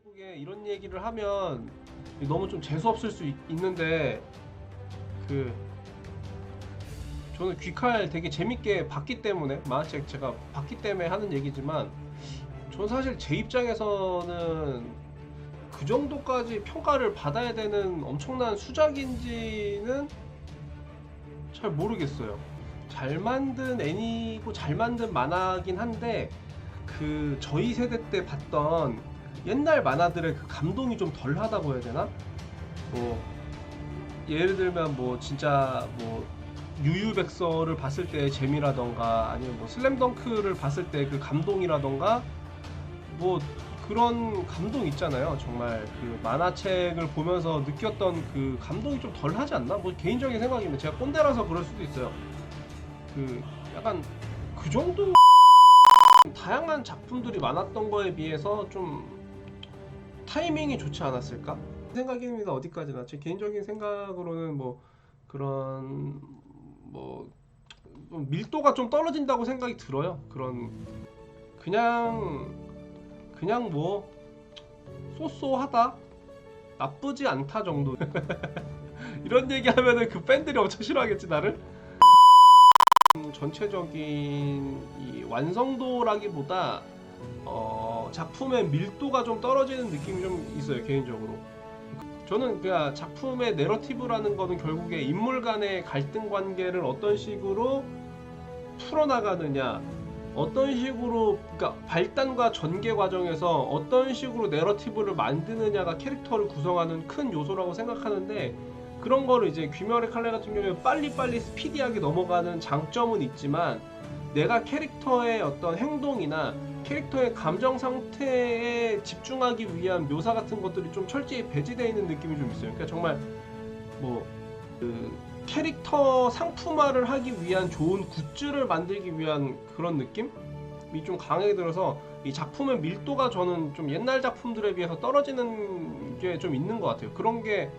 페이스북에 이런 얘기를 하면 너무 좀 재수없을 수 있는데 저는 귀칼 되게 재밌게 봤기 때문에 만화책 제가 봤기 때문에 하는 얘기지만 저는 사실 제 입장에서는 그 정도까지 평가를 받아야 되는 엄청난 수작인지는 잘 모르겠어요. 잘 만든 애니고 잘 만든 만화긴 한데 저희 세대 때 봤던 옛날 만화들의 그 감동이 좀 덜하다고 해야 되나? 뭐 예를 들면 뭐 진짜 뭐 유유백서를 봤을 때의 재미라던가 아니면 뭐 슬램덩크를 봤을 때 그 감동이라던가 뭐 그런 감동 있잖아요. 정말 그 만화책을 보면서 느꼈던 그 감동이 좀 덜하지 않나? 뭐 개인적인 생각입니다. 제가 꼰대라서 그럴 수도 있어요. 약간 그 정도 다양한 작품들이 많았던 거에 비해서 좀 타이밍이 좋지 않았을까? 생각입니다. 어디까지나 제 개인적인 생각으로는 뭐 그런 뭐 밀도가 좀 떨어진다고 생각이 들어요. 그냥 뭐 쏘쏘하다, 나쁘지 않다 정도. 이런 얘기하면은 그 팬들이 엄청 싫어하겠지 나를. 전체적인 이 완성도라기보다 작품의 밀도가 좀 떨어지는 느낌이 좀 있어요. 개인적으로 저는 그냥 작품의 내러티브라는 거는 결국에 인물 간의 갈등 관계를 어떤 식으로 풀어나가느냐, 어떤 식으로 그러니까 발단과 전개 과정에서 어떤 식으로 내러티브를 만드느냐가 캐릭터를 구성하는 큰 요소라고 생각하는데, 그런 거를 이제 귀멸의 칼날 같은 경우에 빨리빨리 스피디하게 넘어가는 장점은 있지만 내가 캐릭터의 어떤 행동이나 캐릭터의 감정 상태에 집중하기 위한 묘사 같은 것들이 좀 철저히 배제되어 있는 느낌이 좀 있어요. 그러니까 정말 뭐 캐릭터 상품화를 하기 위한 좋은 굿즈를 만들기 위한 그런 느낌이 좀 강하게 들어서 이 작품의 밀도가 저는 좀 옛날 작품들에 비해서 떨어지는 게 좀 있는 것 같아요. 그런 게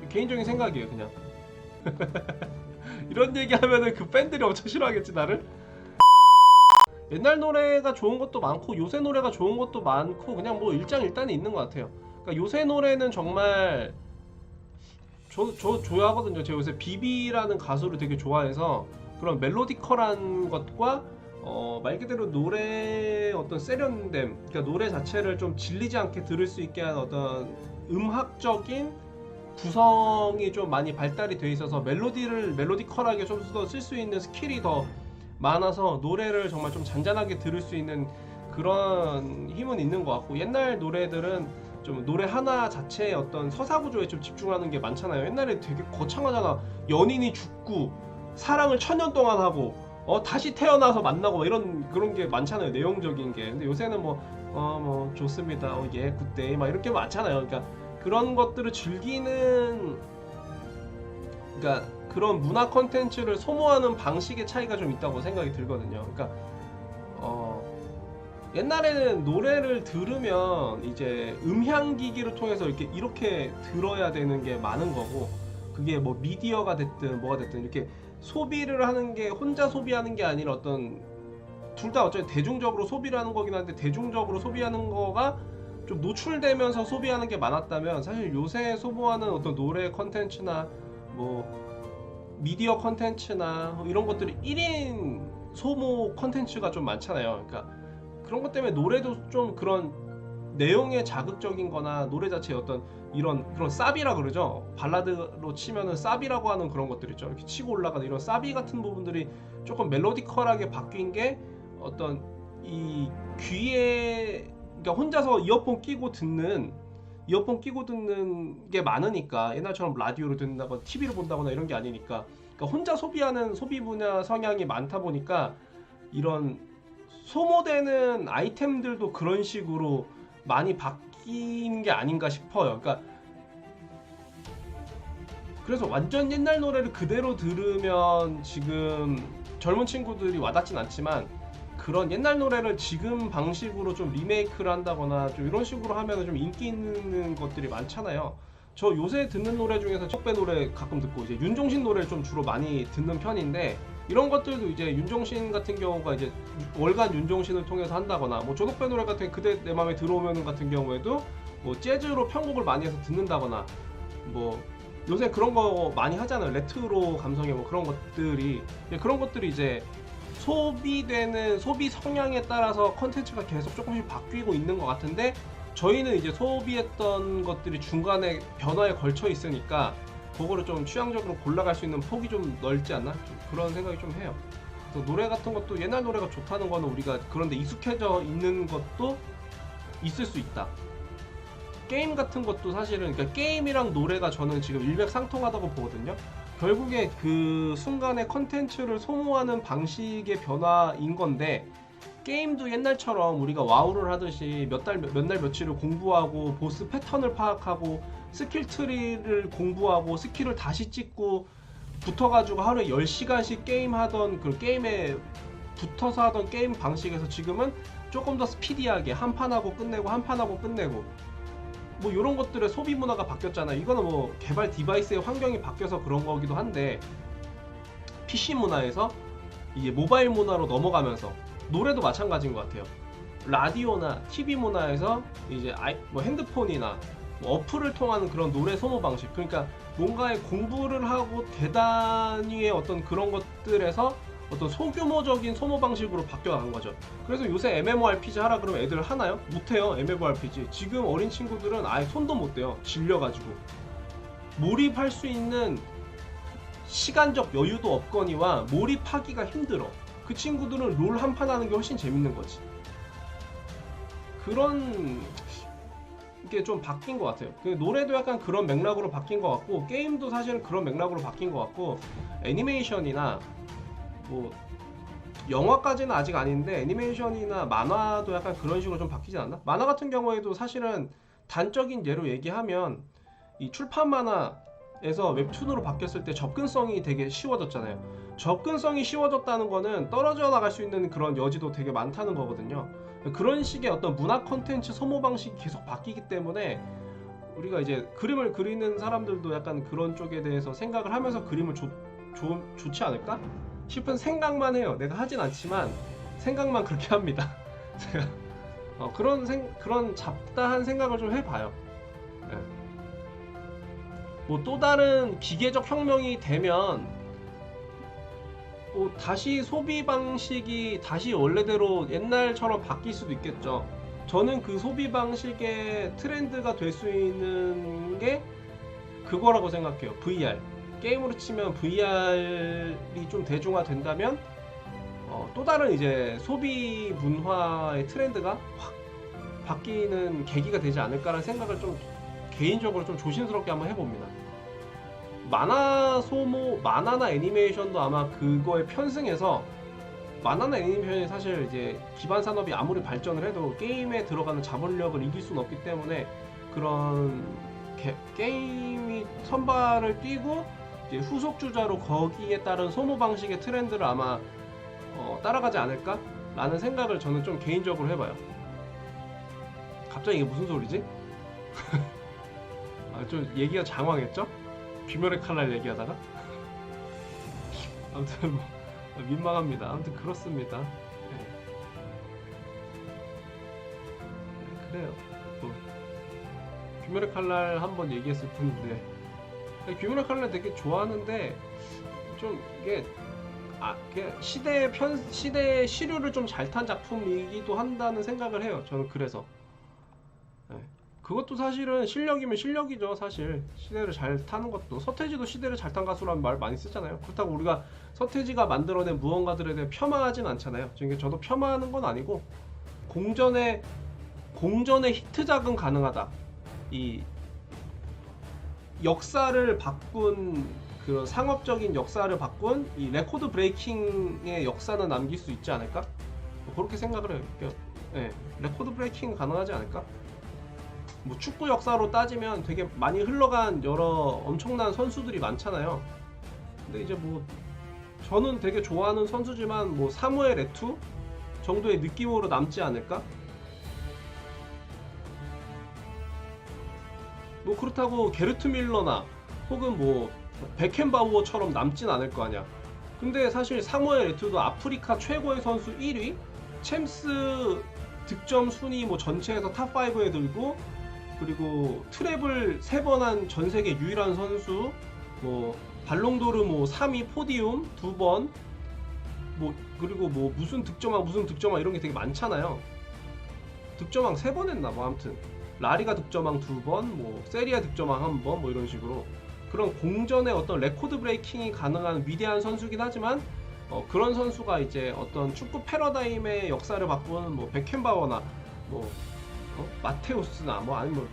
개인적인 생각이에요. 그냥 이런 얘기하면은 그 팬들이 엄청 싫어하겠지 나를. 옛날 노래가 좋은 것도 많고 요새 노래가 좋은 것도 많고 그냥 뭐 일장일단이 있는 것 같아요. 그러니까 요새 노래는 정말 저 좋아하거든요. 제가 요새 비비라는 가수를 되게 좋아해서 그런 멜로디컬한 것과 말 그대로 노래의 어떤 세련됨, 그러니까 노래 자체를 좀 질리지 않게 들을 수 있게 한 어떤 음악적인 구성이 좀 많이 발달이 돼 있어서 멜로디컬하게 좀 더 쓸 수 있는 스킬이 더 많아서 노래를 정말 좀 잔잔하게 들을 수 있는 그런 힘은 있는 것 같고, 옛날 노래들은 좀 노래 하나 자체의 어떤 서사 구조에 좀 집중하는 게 많잖아요. 옛날에 되게 거창하잖아. 연인이 죽고 사랑을 1000년 동안 하고 다시 태어나서 만나고 이런 그런 게 많잖아요. 내용적인 게. 근데 요새는 뭐 좋습니다. 예 굿데이 막 이렇게 많잖아요. 그러니까 그런 것들을 즐기는, 그러니까 그런 문화 콘텐츠를 소모하는 방식의 차이가 좀 있다고 생각이 들거든요. 그러니까 옛날에는 노래를 들으면 이제 음향기기를 통해서 이렇게 들어야 되는 게 많은 거고, 그게 뭐 미디어가 됐든 뭐가 됐든 이렇게 소비를 하는 게 혼자 소비하는 게 아니라 어떤 둘 다 어차피 대중적으로 소비를 하는 거긴 한데, 대중적으로 소비하는 거가 좀 노출되면서 소비하는 게 많았다면, 사실 요새 소모하는 어떤 노래 컨텐츠나 뭐 미디어 컨텐츠나 이런 것들이 1인 소모 컨텐츠가 좀 많잖아요. 그러니까 그런 것 때문에 노래도 좀 그런 내용의 자극적인 거나 노래 자체의 어떤 그런 사비라 그러죠. 발라드로 치면은 사비라고 하는 그런 것들 있죠. 이렇게 치고 올라가는 이런 사비 같은 부분들이 조금 멜로디컬하게 바뀐 게 어떤 이 귀에, 그러니까 혼자서 이어폰 끼고 듣는 게 많으니까, 옛날처럼 라디오로 듣는다거나 TV로 본다거나 이런 게 아니니까, 그러니까 혼자 소비하는 소비 분야 성향이 많다 보니까 이런 소모되는 아이템들도 그런 식으로 많이 바뀐 게 아닌가 싶어요. 그러니까 그래서 완전 옛날 노래를 그대로 들으면 지금 젊은 친구들이 와닿진 않지만, 그런 옛날 노래를 지금 방식으로 좀 리메이크를 한다거나 좀 이런 식으로 하면 좀 인기 있는 것들이 많잖아요. 저 요새 듣는 노래 중에서 척배 노래 가끔 듣고 이제 윤종신 노래를 좀 주로 많이 듣는 편인데, 이런 것들도 이제 윤종신 같은 경우가 이제 월간 윤종신을 통해서 한다거나, 뭐 조덕배 노래 같은 그대 내 맘에 들어오면 같은 경우에도 뭐 재즈로 편곡을 많이 해서 듣는다거나 뭐 요새 그런 거 많이 하잖아요. 레트로 감성의 뭐 그런 것들이 그런 것들이 이제 소비되는 소비 성향에 따라서 컨텐츠가 계속 조금씩 바뀌고 있는 것 같은데 저희는 이제 소비했던 것들이 중간에 변화에 걸쳐 있으니까 그거를 좀 취향적으로 골라갈 수 있는 폭이 좀 넓지 않나? 좀 그런 생각이 좀 해요. 그래서 노래 같은 것도 옛날 노래가 좋다는 거는 우리가 그런데 익숙해져 있는 것도 있을 수 있다. 게임 같은 것도 사실은 그러니까 게임이랑 노래가 저는 지금 일맥상통하다고 보거든요. 결국에 그 순간의 컨텐츠를 소모하는 방식의 변화인 건데 게임도 옛날처럼 우리가 와우를 하듯이 몇 날 며칠을 공부하고 보스 패턴을 파악하고 스킬 트리를 공부하고 스킬을 다시 찍고 붙어가지고 하루에 10시간씩 게임하던 그 게임에 붙어서 하던 게임 방식에서 지금은 조금 더 스피디하게 한 판하고 끝내고 한 판하고 끝내고 뭐 이런 것들의 소비 문화가 바뀌었잖아요. 이거는 뭐 개발 디바이스의 환경이 바뀌어서 그런 거기도 한데 PC 문화에서 이제 모바일 문화로 넘어가면서 노래도 마찬가지인 것 같아요. 라디오나 TV 문화에서 이제 뭐 핸드폰이나 뭐 어플을 통한 그런 노래 소모 방식, 그러니까 뭔가의 공부를 하고 대단위의 어떤 그런 것들에서 어떤 소규모적인 소모 방식으로 바뀌어간 거죠. 그래서 요새 MMORPG 하라 그러면 애들 하나요? 못해요. MMORPG 지금 어린 친구들은 아예 손도 못 대요. 질려가지고 몰입할 수 있는 시간적 여유도 없거니와 몰입하기가 힘들어. 그 친구들은 롤 한 판 하는 게 훨씬 재밌는 거지. 그런 게 좀 바뀐 것 같아요. 그 노래도 약간 그런 맥락으로 바뀐 것 같고 게임도 사실은 그런 맥락으로 바뀐 것 같고 애니메이션이나 뭐 영화까지는 아직 아닌데 애니메이션이나 만화도 약간 그런 식으로 좀 바뀌지 않나? 만화 같은 경우에도 사실은 단적인 예로 얘기하면 이 출판 만화에서 웹툰으로 바뀌었을 때 접근성이 되게 쉬워졌잖아요. 접근성이 쉬워졌다는 거는 떨어져 나갈 수 있는 그런 여지도 되게 많다는 거거든요. 그런 식의 어떤 문화 콘텐츠 소모 방식이 계속 바뀌기 때문에 우리가 이제 그림을 그리는 사람들도 약간 그런 쪽에 대해서 생각을 하면서 그림을 좋지 않을까 싶은 생각만 해요. 내가 하진 않지만 생각만 그렇게 합니다. 제가 그런 잡다한 생각을 좀 해봐요. 네. 뭐 또 다른 기계적 혁명이 되면 뭐 다시 소비 방식이 다시 원래대로 옛날처럼 바뀔 수도 있겠죠. 저는 그 소비 방식의 트렌드가 될 수 있는 게 그거라고 생각해요. VR. 게임으로 치면 VR이 좀 대중화된다면 또 다른 이제 소비 문화의 트렌드가 확 바뀌는 계기가 되지 않을까라는 생각을 좀 개인적으로 좀 조심스럽게 한번 해봅니다. 만화나 애니메이션도 아마 그거에 편승해서 만화나 애니메이션이 사실 이제 기반 산업이 아무리 발전을 해도 게임에 들어가는 자본력을 이길 수는 없기 때문에 그런 게임이 선발을 뛰고 이제 후속 주자로 거기에 따른 소모 방식의 트렌드를 아마 따라가지 않을까? 라는 생각을 저는 좀 개인적으로 해봐요. 갑자기 이게 무슨 소리지? 좀 얘기가 장황했죠? 귀멸의 칼날 얘기하다가 아무튼 뭐 민망합니다. 아무튼 그렇습니다. 네. 네, 그래요. 뭐 귀멸의 칼날 한번 얘기했을 뿐인데 귀멸의 칼날 되게 좋아하는데 좀 이게 시대의 시류를 좀 잘 탄 작품이기도 한다는 생각을 해요. 저는 그래서 그것도 사실은 실력이면 실력이죠. 사실 시대를 잘 타는 것도 서태지도 시대를 잘 탄 가수라는 말 많이 쓰잖아요. 그렇다고 우리가 서태지가 만들어낸 무언가들에 대해 폄하하진 않잖아요. 지금 저도 폄하하는 건 아니고 공전의 히트작은 가능하다. 이 역사를 바꾼 그 상업적인 역사를 바꾼 이 레코드 브레이킹의 역사는 남길 수 있지 않을까? 그렇게 생각을 해요. 네, 레코드 브레이킹 가능하지 않을까? 뭐 축구 역사로 따지면 되게 많이 흘러간 여러 엄청난 선수들이 많잖아요. 근데 이제 뭐 저는 되게 좋아하는 선수지만 뭐 사무엘 에투 정도의 느낌으로 남지 않을까? 뭐 그렇다고 게르트 밀러나 혹은 뭐 베켄바우어처럼 남진 않을 거 아니야. 근데 사실 사무엘 에투도 아프리카 최고의 선수 1위, 챔스 득점 순위 뭐 전체에서 탑5에 들고 그리고 트래블 3번 한 전 세계 유일한 선수, 뭐 발롱도르 뭐 3위 포디움 2번, 뭐 그리고 뭐 무슨 득점왕 이런 게 되게 많잖아요. 득점왕 3번 했나 뭐 아무튼 라리가 득점왕 2번, 뭐 세리아 득점왕 1번, 뭐 이런 식으로 그런 공전의 어떤 레코드 브레이킹이 가능한 위대한 선수긴 하지만 그런 선수가 이제 어떤 축구 패러다임의 역사를 바꾸는 뭐 베켄바워나 뭐 마테우스나 뭐 아니면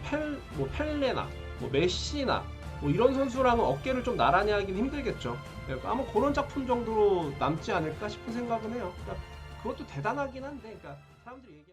펠레나 뭐 메시나 뭐 이런 선수랑은 어깨를 좀 나란히 하긴 힘들겠죠. 아마 그런 작품 정도로 남지 않을까 싶은 생각은 해요. 그러니까 그것도 대단하긴 한데, 그러니까 사람들이 얘기